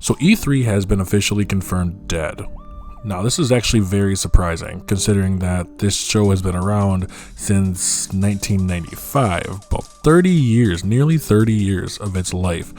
So E3 has been officially confirmed dead. Now this is actually very surprising considering that this show has been around since 1995, about 30 years, nearly 30 years of its life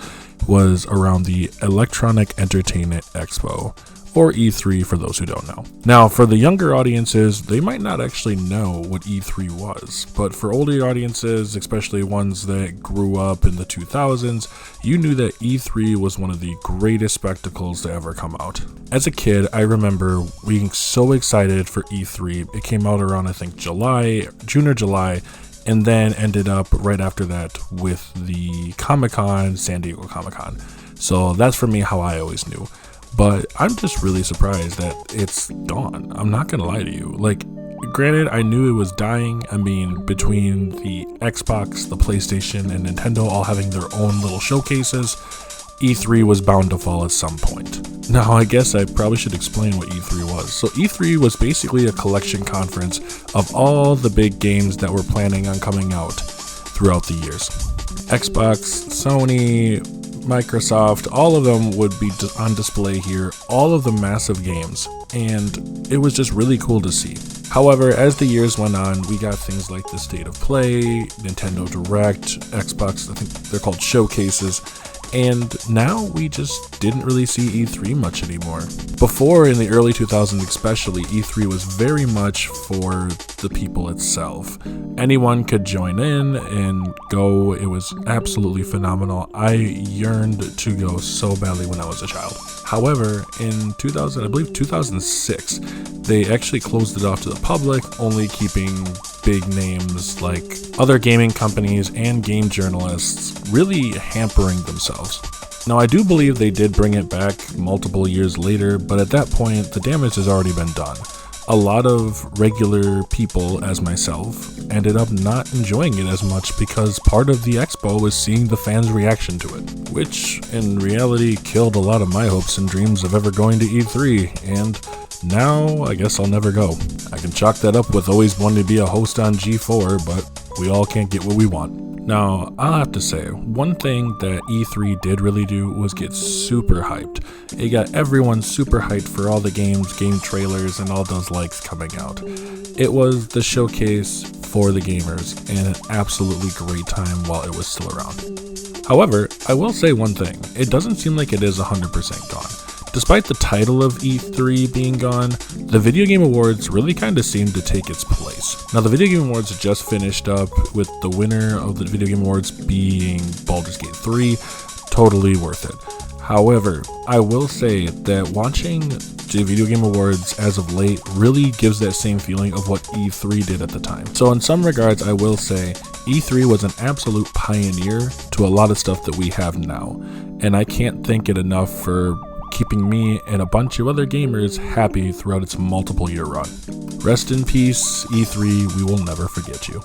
was around the Electronic Entertainment Expo, or E3 for those who don't know. Now for the younger audiences, they might not actually know what E3 was, but for older audiences, especially ones that grew up in the 2000s, you knew that E3 was one of the greatest spectacles to ever come out. As a kid, I remember being so excited for E3. It came out around I think June or July, and then ended up right after that with the Comic-Con, San Diego Comic-Con. So that's for me how I always knew. But I'm just really surprised that it's gone. I'm not gonna lie to you. Like, granted, I knew it was dying. I mean, between the Xbox, the PlayStation, and Nintendo all having their own little showcases, E3 was bound to fall at some point. Now, I guess I probably should explain what E3 was. So E3 was basically a collection conference of all the big games that were planning on coming out throughout the years. Xbox, Sony, Microsoft, all of them would be on display here, all of the massive games, and it was just really cool to see. However, as the years went on, we got things like the State of Play, Nintendo Direct, Xbox, I think they're called showcases, and now we just didn't really see E3 much anymore. Before, in the early 2000s especially, E3 was very much for the people itself. Anyone could join in and go. It was absolutely phenomenal. I yearned to go so badly when I was a child. However, in 2006, they actually closed it off to the public, only keeping big names like other gaming companies and game journalists really hampering themselves. Now, I do believe they did bring it back multiple years later, but at that point, the damage has already been done. A lot of regular people, as myself, ended up not enjoying it as much because part of the expo was seeing the fans' reaction to it, which in reality killed a lot of my hopes and dreams of ever going to E3, and now I guess I'll never go. I can chalk that up with always wanting to be a host on G4, but we all can't get what we want. Now, I'll have to say, one thing that E3 did really do was get super hyped. It got everyone super hyped for all the games, game trailers, and all those likes coming out. It was the showcase for the gamers, and an absolutely great time while it was still around. However, I will say one thing, it doesn't seem like it is 100% gone. Despite the title of E3 being gone, the Video Game Awards really kind of seemed to take its place. Now, the Video Game Awards just finished up with the winner of the Video Game Awards being Baldur's Gate 3, totally worth it. However, I will say that watching the Video Game Awards as of late really gives that same feeling of what E3 did at the time. So in some regards, I will say E3 was an absolute pioneer to a lot of stuff that we have now, and I can't thank it enough for keeping me and a bunch of other gamers happy throughout its multiple year run. Rest in peace, E3, we will never forget you.